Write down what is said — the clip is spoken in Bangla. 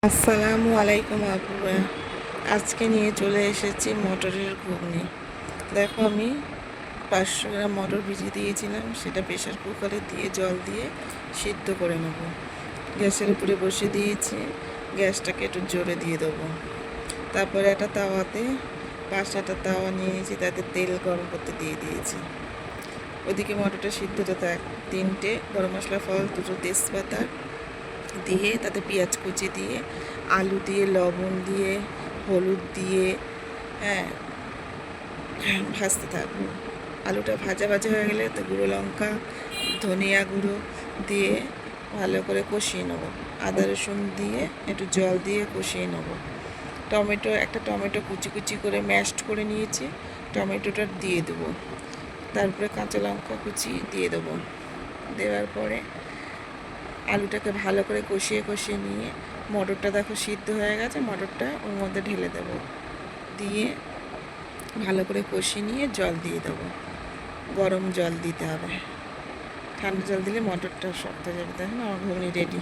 আসসালামু আলাইকুম আপুরা। আজকে নিয়ে চলে এসেছি মটরের ঘুগনি। দেখো, আমি 500 গ্রাম মটর ভিজিয়ে দিয়েছিলাম, সেটা প্রেশার কুকারে দিয়ে জল দিয়ে সিদ্ধ করে নেব। গ্যাসের উপরে বসিয়ে দিয়েছি, গ্যাসটাকে একটু জোরে দিয়ে দেবো। তারপরে একটা তাওয়াতে 5টা তাওয়া নিয়ে নিয়েছি, তাতে তেল গরম করতে দিয়ে দিয়েছি। ওইদিকে মটরটা সিদ্ধটা থাক। 3টে গরম মশলা, ফল, 2টো তেজপাতা দিয়ে তাতে পেঁয়াজ কুচি দিয়ে আলু দিয়ে লবণ দিয়ে হলুদ দিয়ে হ্যাঁ ভাজতে থাকবো। আলুটা ভাজা ভাজা হয়ে গেলে তো গুঁড়ো লঙ্কা, ধনিয়া গুঁড়ো দিয়ে ভালো করে কষিয়ে নেবো। আদা রসুন দিয়ে একটু জল দিয়ে কষিয়ে নেবো। একটা টমেটো কুচি কুচি করে ম্যাশড করে নিয়েছি, টমেটোটা দিয়ে দেবো। তারপরে কাঁচা লঙ্কা কুচি দিয়ে দেবো। দেওয়ার পরে আলুটাকে ভালো করে কষিয়ে কষিয়ে নিয়ে মটরটা দেখো সিদ্ধ হয়ে গেছে, মটরটা ওর মধ্যে ঢেলে দেবো। দিয়ে ভালো করে কষিয়ে নিয়ে জল দিয়ে দেবো। গরম জল দিতে হবে, ঠান্ডা জল দিলে মটরটা শক্ত হয়ে যাবে। দেখুন আমার ঘুগনি রেডি।